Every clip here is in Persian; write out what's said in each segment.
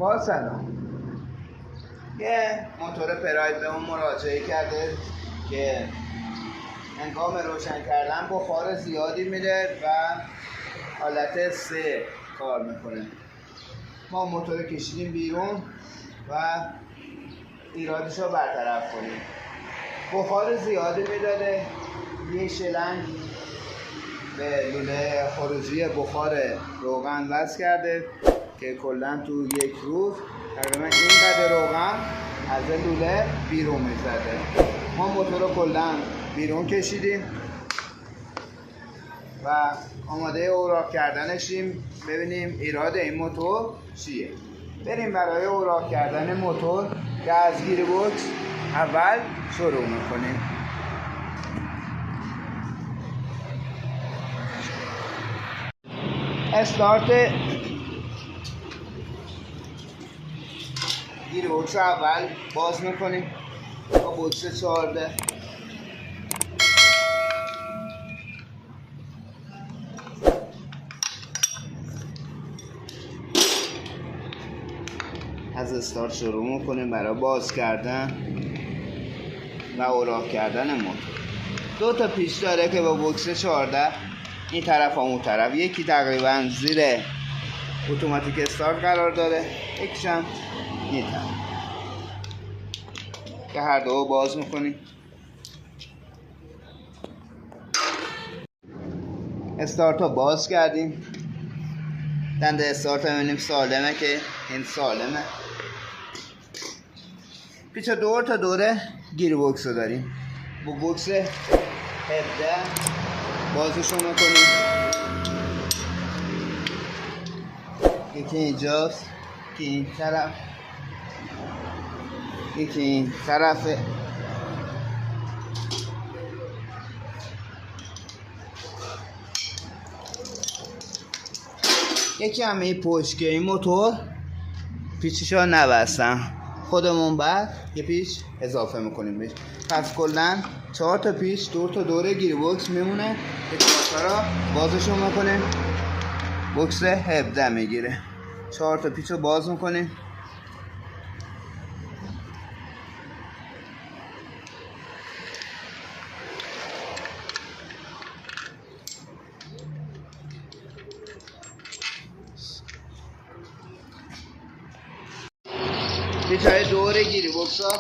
با سلام. یه موتور پراید به اون مراجعه کرده که هنگام روشن کردن بخار زیادی میده و حالت 3 کار میکنه. ما موتور کشیدیم بیرون و ایرادش رو برطرف کنیم. بخار زیادی میداده، یه شلنگ به لوله خروجی بخار روغن وصل کرده که کلا تو یک روز تقریبا اینقدر روغن از لوله بیرون میزده. ما موتور رو کلا بیرون کشیدیم و آماده اوراق کردنشیم. ببینیم ایراد این موتور چیه. بریم برای اوراق کردن موتور که از گیر بوکس اول شروع میکنیم. استارت گیر بوکس اول باز میکنیم با بوکس 14. از استارت شروع میکنیم برای باز کردن و اوراق کردن موتور. 2 تا پیچ داره که با بوکس 14 این طرف و اون طرف، یکی تقریبا زیر اتوماتیک استارت قرار داره، یکیش هم این طرف که هر دو باز میکنیم. استارت رو باز کردیم. دنده استارت رو میبینیم سالمه که این سالمه. پیچ دور تا دوره گیر بوکس رو داریم. با بوکس 17 بازشو میکنیم. یکی اینجاست، یکی این طرف، یکی این طرفه. یکی هم این پشت که این موتور پیچشو نبستم، خودمون بعد یه پیچ اضافه میکنیم بهش. پس کلا 4 تا پیچ 2 تا دوره گیر بوکس میمونه که 4 تا را بازشون میکنیم. بوکس 17 میگیره. 4 تا پیچ رو باز میکنیم. پیچ‌های دور گیری بوکس ها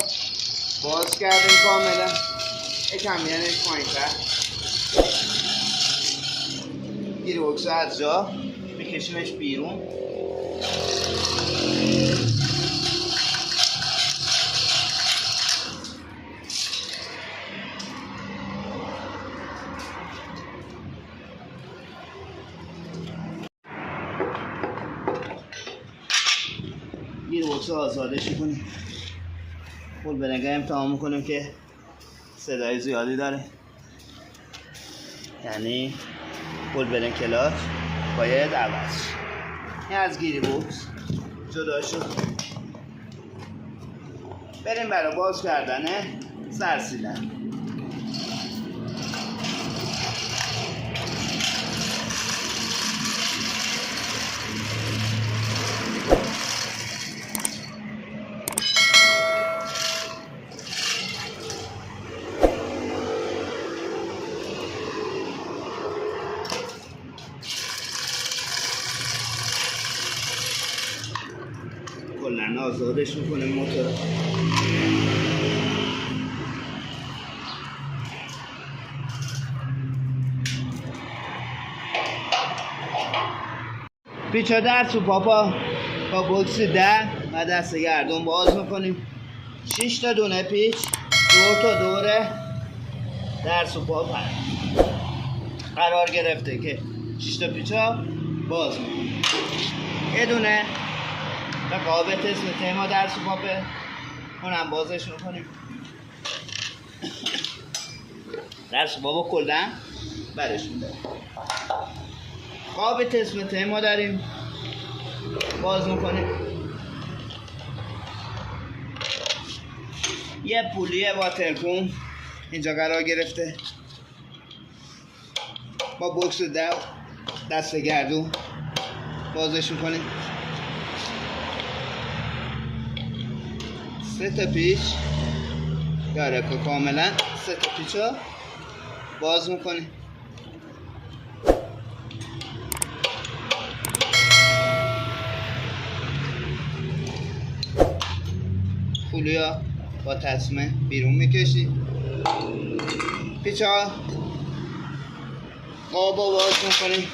باز کردیم کاملا. یکم میانش پایین‌تر. گیری بوکس ها از جا میکشیمش بیرون. گیر بوکس ها آزادش میکنیم. پول به نگاه امتحان میکنیم که صدای زیادی داره، یعنی پول برن کلاچ باید عوض. این از گیری بوکس جدا شد. بریم برای باز کردن سرسیلن. کلن آزادش میکنه موتور. پیچا در تو پاپا با بوکس 10 و دست گردون باز میکنیم. 6 تا دونه پیچ 2 تا دوره در سوپاپ قرار گرفته که 6 تا پیچا باز میکنیم. یه دونه رقابت اسم تیما در سوپاپه، اونم بازش میکنیم. در سوپاپا کلن برش میده. قابت اسم تیما داریم، باز میکنیم. یه پولیه با ترکون اینجا قرار گرفته. با بوکس دست گردون بازش میکنیم. 3 تا پیچ داره که کاملا 3 تا پیچ رو باز میکنیم. پولیا با تسمه بیرون میکشیم. پیچ ها قاب رو باز میکنیم.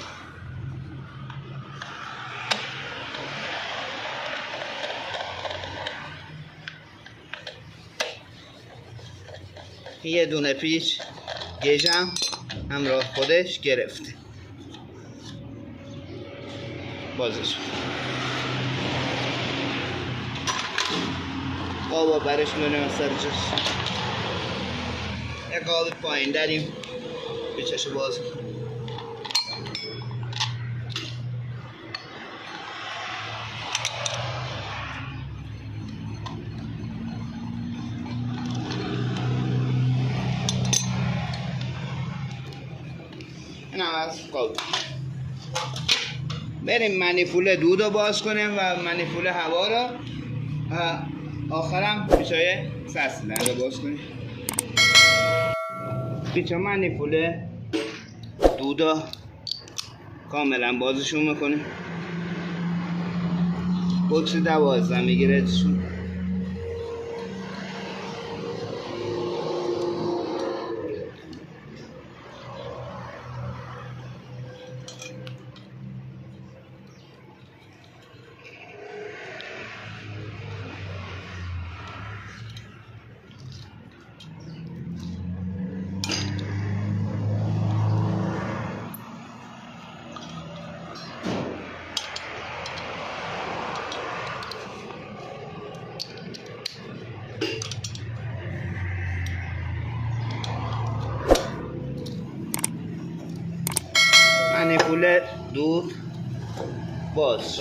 یه دونه پیچ گیجم همراه خودش گرفته. بازش قابا برش میدونیم از سر جاش. یک قاب پایین داریم، پیچشو باز کنیم. این هم از قاب. بریم منیفول دود رو باز کنیم و منیفول هوا رو، آخرم پیچای سسلن رو باز کنیم. پیچا منیفول دود رو کاملا بازشون میکنیم. بکس 12 میگیره ازشون. منیفول دود باز.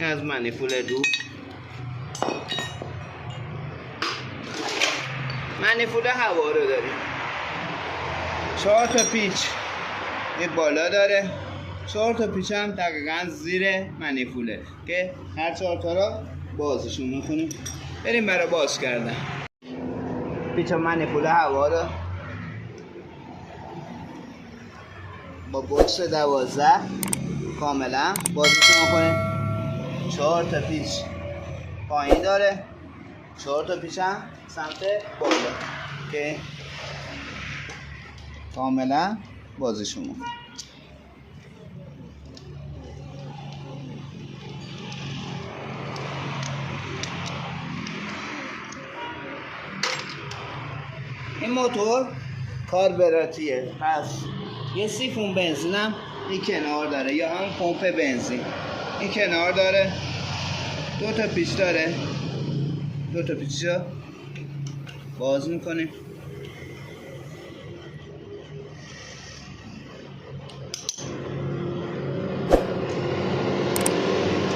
از منیفول دود. منیفول هوا رو داریم. 4 تا پیچ یه بالا داره، 4 تا پیچ هم دقیقا زیر منیفوله که هر 4 تا رو بازشون میکنیم. بریم برای باز کردن. پیچ منیفول هوا رو با بکس 12 کاملا بازشون میکنیم. 4 تا پیچ پایین داره، 4 تا پیچ هم سمت بالا که کاملا بازشون میکنیم. این موتور کاربراتیه، پس یه سیفون بنزین هم این کنار داره یا هم پمپ بنزین این کنار داره. 2 تا پیچ داره، 2 تا پیچ باز میکنیم.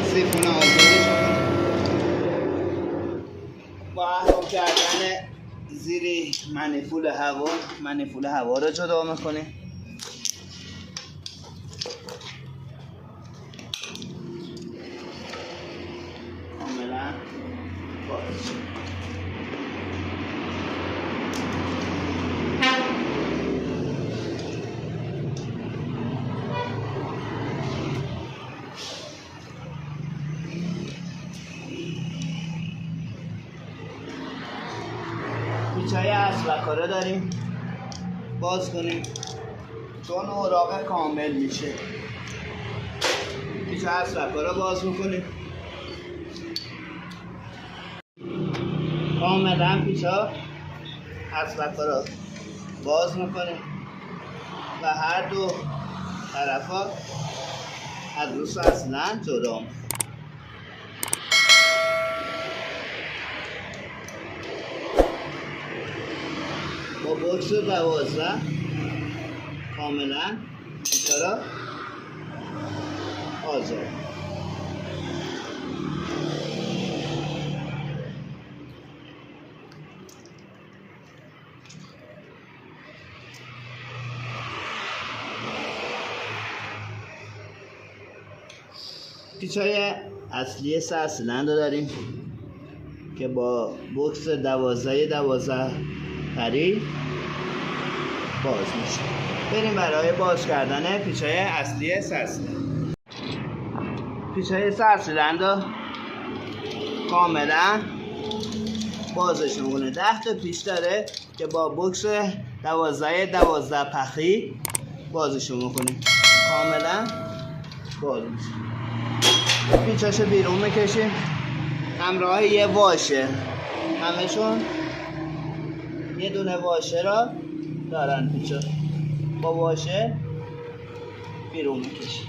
سیفون آزادش با احرام کردن زیر منیفول هوا رو جدا میکنیم. کاملا باز. پیچای اسبکاره داریم باز کنیم چون اوراق کامل میشه. پیچ اسبکاره باز میکنیم. کاملا پیچا اسبکاره باز میکنیم و هر دو طرفا از روز اصلا جدا. با بوکس 12 کاملا چرا آزاد. پیچ‌های اصلی سرسیلند رو داریم که با بوکس 12 پری باز میشه. بریم برای باز کردن پیچ‌های اصلی سرسیلند. پیچ‌های سرسیلند رو کاملا بازش می‌کنه. 10 تا پیچ داره که با بوکس 12 پخی بازش می‌کنیم. کاملا باز میشه. پیچاشو بیرون میکشیم همراه یه واشه. همشون یه دونه واشه را دارن. پیچا با واشه بیرون میکشیم.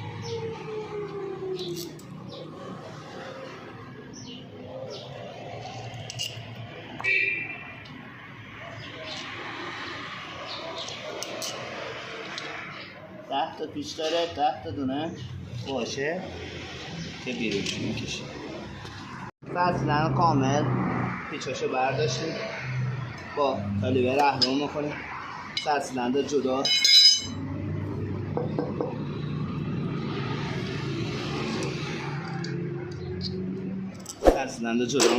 ده تا پیچ داره، 10 تا دونه واشه که بیرون میکشیم. سرسیلند کامل پیچاشو برداشتیم، با کالیبر اهرم میکنیم. سرسیلند جدا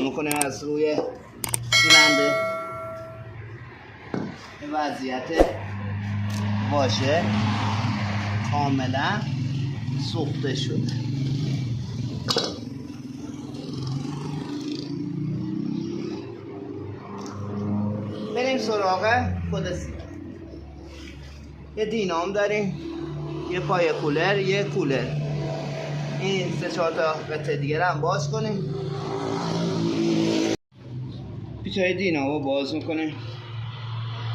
میکنیم از روی سیلند. این وضعیت واشه کاملا سوخته شده. بریم سراغ خود سیلند. یه دینام داریم، یه پای کولر، یه کولر. این 3-4 تا قطعه دیگه هم باز کنیم. پیچ‌های دینامو باز میکنیم.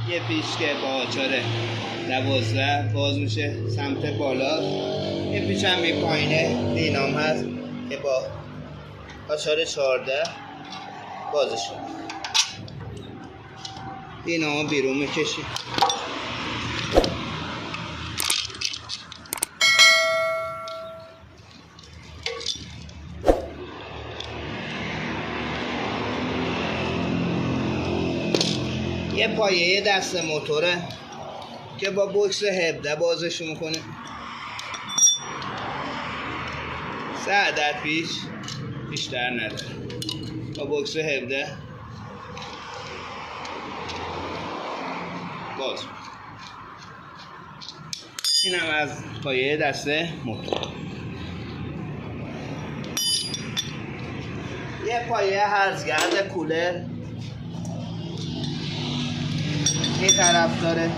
یه پیچ که با آچار 12 باز میشه سمت بالا. یه پیچ هم این پایینه دینام هست که با آچار 14 بازش کنیم. دینامو بیرون میکشیم. یه پایه دست موتوره که با بوکس 17 بازش میکنه. 3 عدد پیچ بیشتر نداره. با بوکس 17 باز. این هم از پایه دست موتور. یه پایه هرزگرد کولر این طرف داره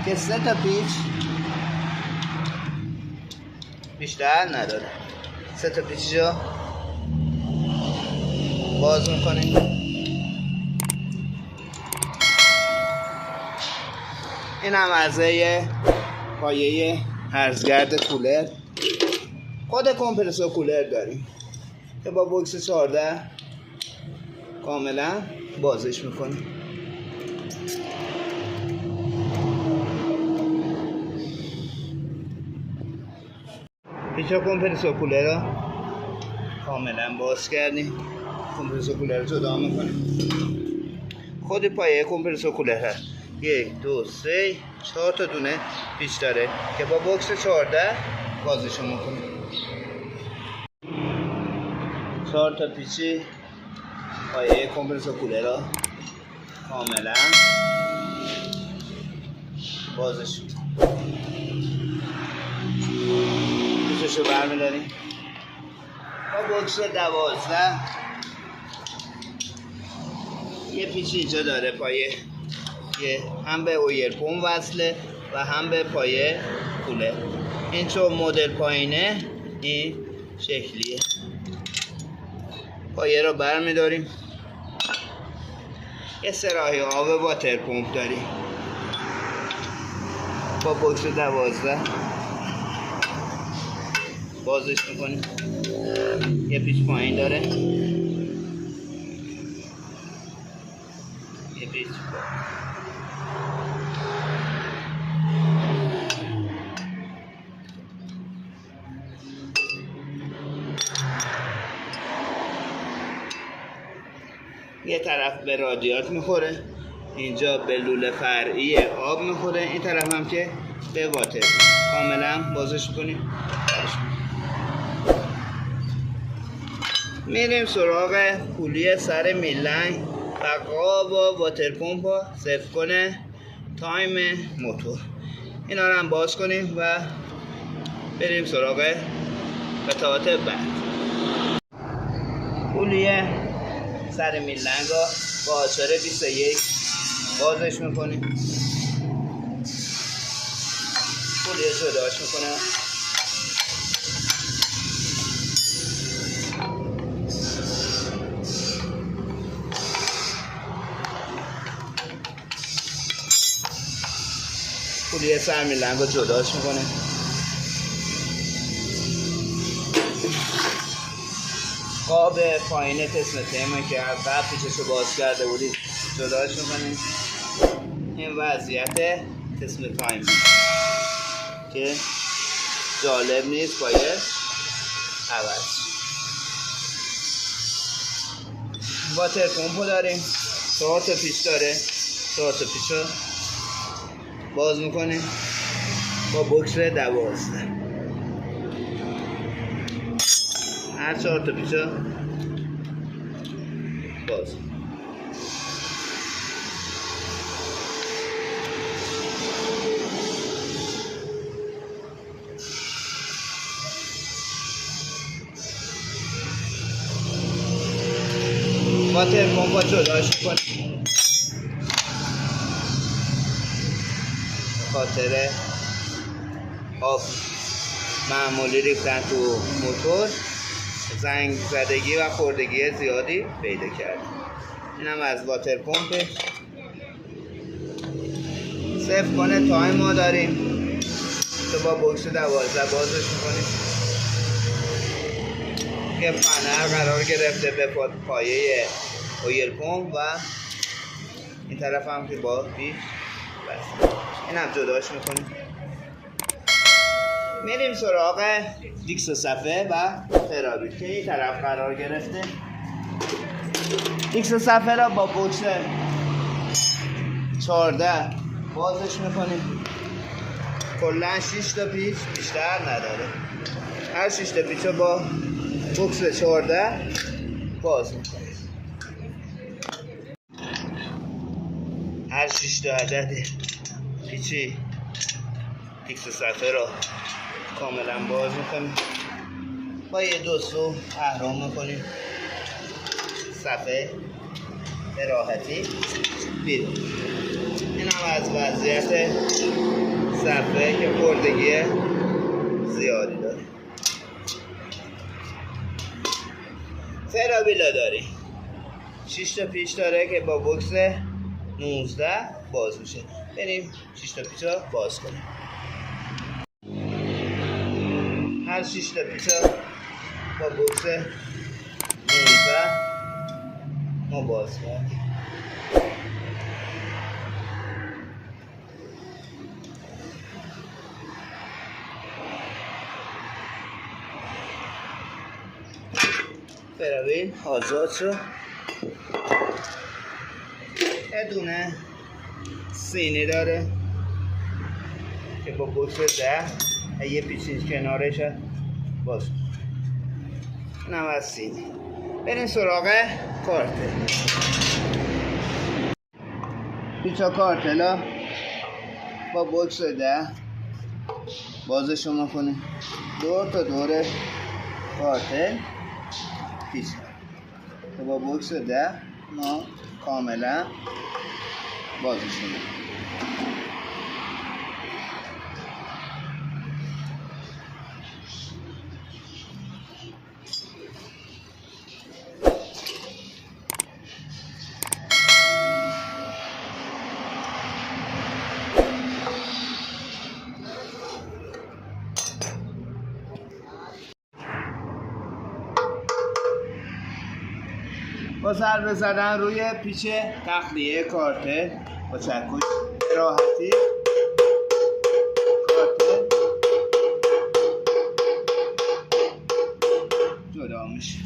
که 3 تا پیچ بیشتر نداره. 3 تا پیچ جا باز میکنیم. این هم عرضه پایه هرزگرد کولر. خود کمپرسور کولر داریم که با بوکس 14 کاملا بازش میکنیم. پیچا کمپرسور کولر رو کاملا باز کردیم. کمپرسور کولر رو جدا میکنیم. خود پایه کمپرسور کولر هست 1 2 3 4 تا دونه پیچ داره که با بوکس 14 بازش میکنیم. 4 تا پیچ پایه کمپرسور کولر رو کاملا بازش میکنیم. پیچشو برمیداریم. با بوکس 12 یه پیچ اینجا داره پایه، یه هم به اویرپوم وصله و هم به پایه کولر. این چون مدل پایینه این شکلیه. پایه رو برمیداریم. یه سراحی آب واتر پمپ داریم با بوکس 12 بازش میکنیم. یه پیچ پایین داره، یه پیچ یه طرف به رادیات میخوره، اینجا به لوله فرعی آب میخوره، این طرف هم که به واتر. کاملا بازش کنیم. میریم سراغ کولی سر میلنگ و قاب و واتر پمپ رو صفر کنه تایم موتور. اینا رو هم باز کنیم و بریم سراغ قطعات بعد. کولی سر میلنگ رو با آچار 21 بازش میکنیم. کولی جداش میکنم. کولی سر میلنگ رو جداش میکنه. قاب پایین تسمه تیمه که از قبل پیچشو باز کرده بودید جداش میکنیم. این وضعیت تسمه تایم که جالب نیست، باید عوض. واتر پمپو داریم، 4 تا پیچ داره، 4 تا پیچو باز میکنیم با بوکس 12. هر 4 تا پیچو باز. واتر پمپو جداش میکنیم خاطر آب معمولی ریختن تو موتور زنگ زدگی و خوردگی زیادی پیدا کرد. این هم از واتر پمپ. صفر کنه تایم ما داریم تو با بوکس 12 بازش میکنیم که فنر قرار گرفته به پایه اویل پمپ و این طرف هم که با پیچ بس. این هم جداش میکنیم. میریم سراغ دیکس و صفحه و فرابیل که این طرف قرار گرفته. دیکس و صفحه را با بوکس 14 بازش میکنیم. کلا 6 تا پیچ بیشتر نداره. هر 6 تا پیچ رو با بوکس 14 باز میکنیم. هر 6 تا عدد پیچی دیکس و صفحه را کاملا باز میکنیم. با یه دوستو اهرام میکنیم. صفحه به راحتی بیرون. این هم از وضعیت صفحه که خوردگی زیادی داره. فرابیلا داریم 6 تا پیچ داره که با بوکس 19 باز میشه. بریم 6 تا پیچ رو باز کنیم. هر 6 تا پیچ با بوکس 19 ما باز کردیم. فرابیل آزاد شد. یه دونه سینی داره که با بوکس 10 یه پیچ کنارش باز. اینم از سینی. بریم سراغ کارتل. پیچا کارتلا با بوکس 10 بازشون میکنیم. دور تا دور کارتل پیچ که با بوکس 10 ما کاملا بازشون میکنیم. با ضربه زدن روی پیچ تخلیه کارتل با چکش راحتی کارتل جدا میشه.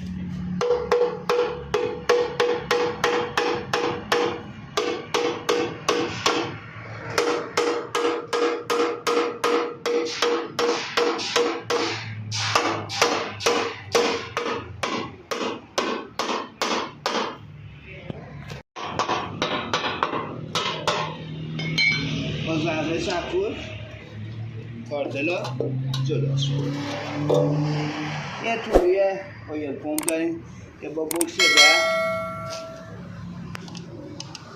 ضربه چکور کارتلا جدا شد. یه توری اویل پمپ داریم که با بوکس 10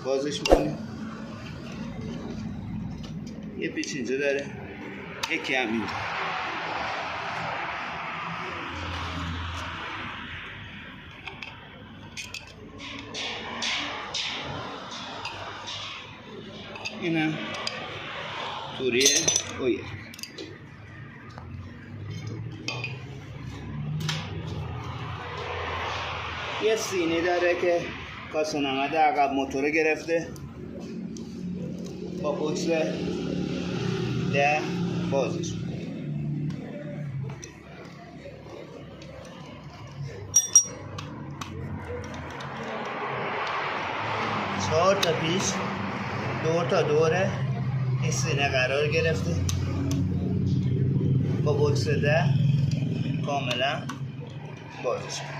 بازش میکنیم. یه پیچ اینجا داره، یکی هم اینجا. اینم توری اویل. یه سینی داره که کاسونمد عقب موتور گرفته، با بوکس 10 بازش میکنیم. 4 تا پیش 2 تا دوره این سینه قرار گرفته، با بوکس 10 کاملا بازش میکنیم.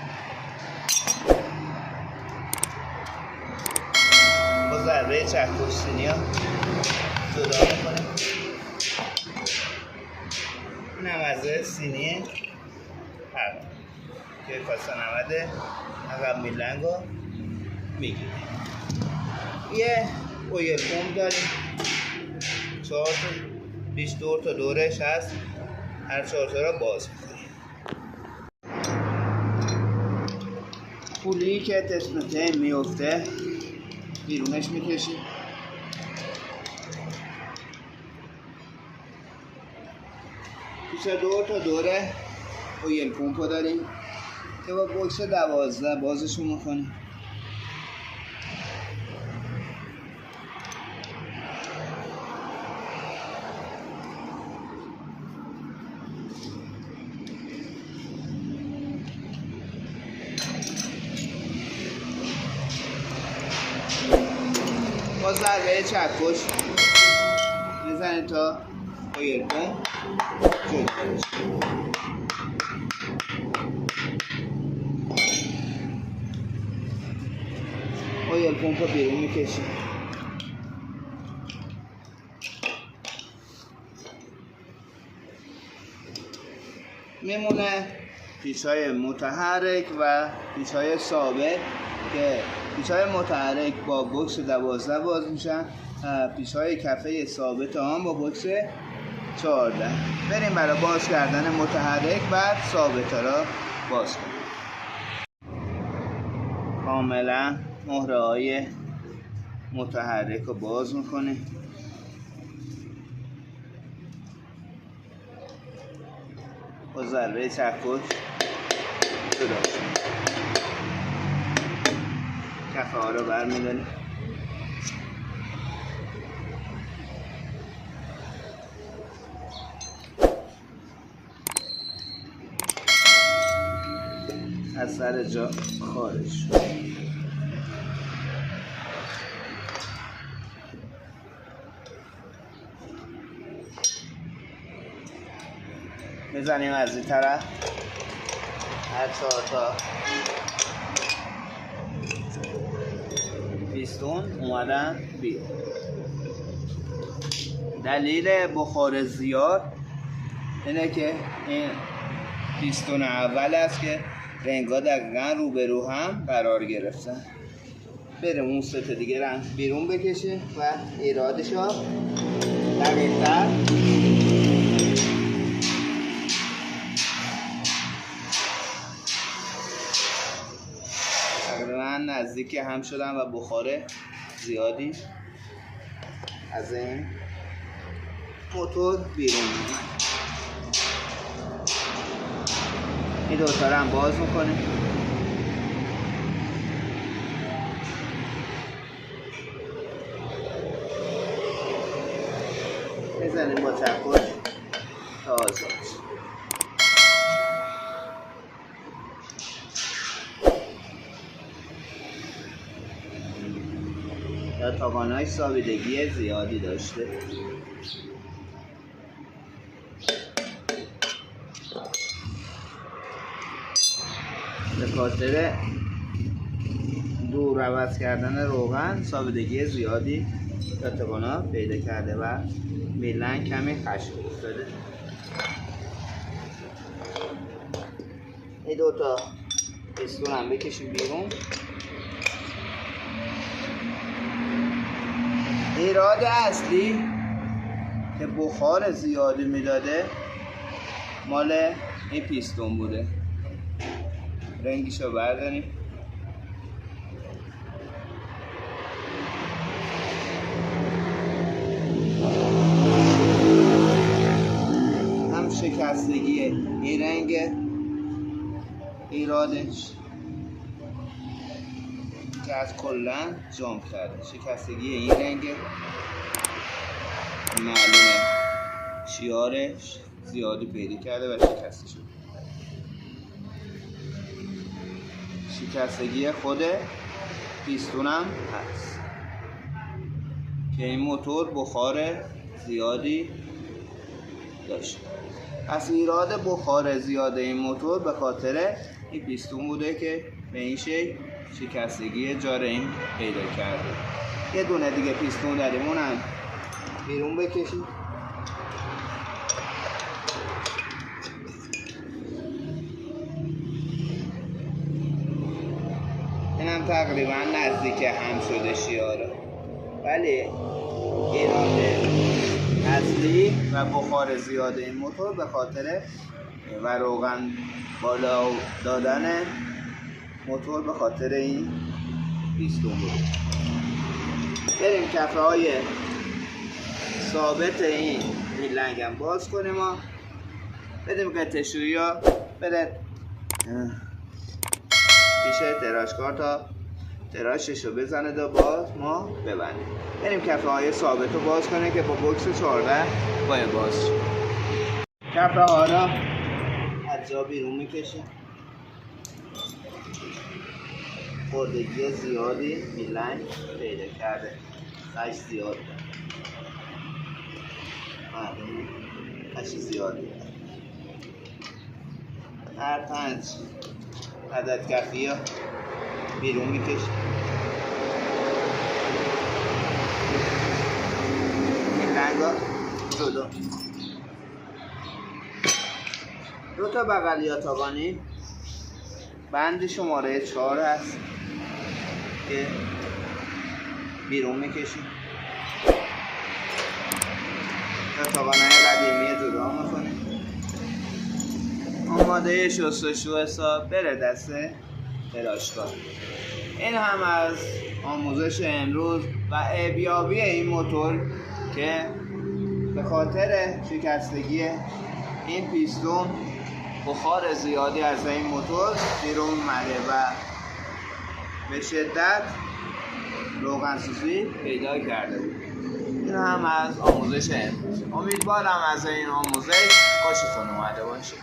با ضربه چکش سینی ها جدا میکنیم. این هم از سینی هر که کاسه 90 عقب میلنگ رو میگیریم. یه اویل پمپ داریم، 4 تا 22 تا دورش هست، هر 4 تا را باز میکنیم. پولی که تسمته میفته بیرونش میکشیم. پیش 2 تا دوره اویل پمپ داریم که با بوکس 12 بازشون میکنیم. با ضربه چکش میزنید تا اویل پمپ جدا بشه. اویل پمپ رو بیرون میکشیم. میمونه پیچ‌های متحرک و پیچ‌های ثابت که پیچ‌های متحرک با بوکس 12 باز میشن، پیچ‌های کفه ثابت هم با بوکس 14. بریم برای باز کردن متحرک بعد ثابت را باز کنیم. کاملا مهره های متحرک رو باز میکنیم. با ضربه چکش جدا شد. کفه ها رو برمیداریم. از سر جا خارج شد. میزنیم از این طرف، هر 4 تا پیستون اومدن بیرون. دلیل بخار زیاد اینه که این پیستون اول است که رنگا دقیقا روبرو هم قرار گرفتن. بریم اون ست دیگه رنگ بیرون بکشه و ایرادش ها دقیق‌تر تقریبا نزدیک هم شدن و بخار زیادی از این موتور بیرون میاد. این دوتا رو هم باز میکنیم. بزنیم با چکش تا آزاد شد. یا تاقان‌های سابیدگی زیادی داشته. به خاطر دور عوض کردن روغن سابیدگی زیادی تاتگانا پیدا کرده و میلن کمی خشک افتاده. این دوتا پیستون هم بکشیم بیرون. ایراد اصلی که بخار زیادی میداده مال این پیستون بوده. رنگیشو برداریم. هم شکستگی این رنگ ایرادش که از کلن جامپ کرده. شکستگی این رنگ معلومه شیارش زیادی پیدا کرده و شکسته شده. شکستگی خود پیستونم هست که این موتور بخار زیادی داشت. پس ایراد بخار زیاد این موتور به خاطر این پیستون بوده که به این شکل شکستگی جار این پیدا کرده. یه دونه دیگه پیستون داریم، اونم بیرون بکشید. اینم تقریبا نزدیک هم شده شیاره، ولی ایراد اصلی و بخار زیاد این موتور به خاطر و روغن بالا دادن موتور به خاطر این پیستون بود. بریم کفه های ثابت این میلنگ هم باز کنیم و بدیم قطعه شویی ها بره پیش تراشکار تا تراشش رو بزنه دا باز ما ببندیم. بریم کفه های ثابت رو باز کنیم که با بوکس 14 باید باز شد. کفه ها را از جا بیرون میکشیم. خوردگی زیادی میلنگ پیدا کرده، خش زیاد خش زیادی. هر 5 عدد کفی ها بیرون میکشیم. میلنگ ها جدا. دو تا بغلی تاگانی بند شماره 4 هست که بیرون میکشیم. تا تاگانهای قدیمی جدا میکنیم. آماده شستشو حساب بره دست تراشکار. این هم از آموزش امروز و ارزیابی این موتور که به خاطر شکستگی این پیستون بخار زیادی از این موتور بیرون اومده و به شدت روغن سوزی پیدا کرده بود. این هم از آموزش امروز. امیدوارم از این آموزش خوشتون اومده باشه.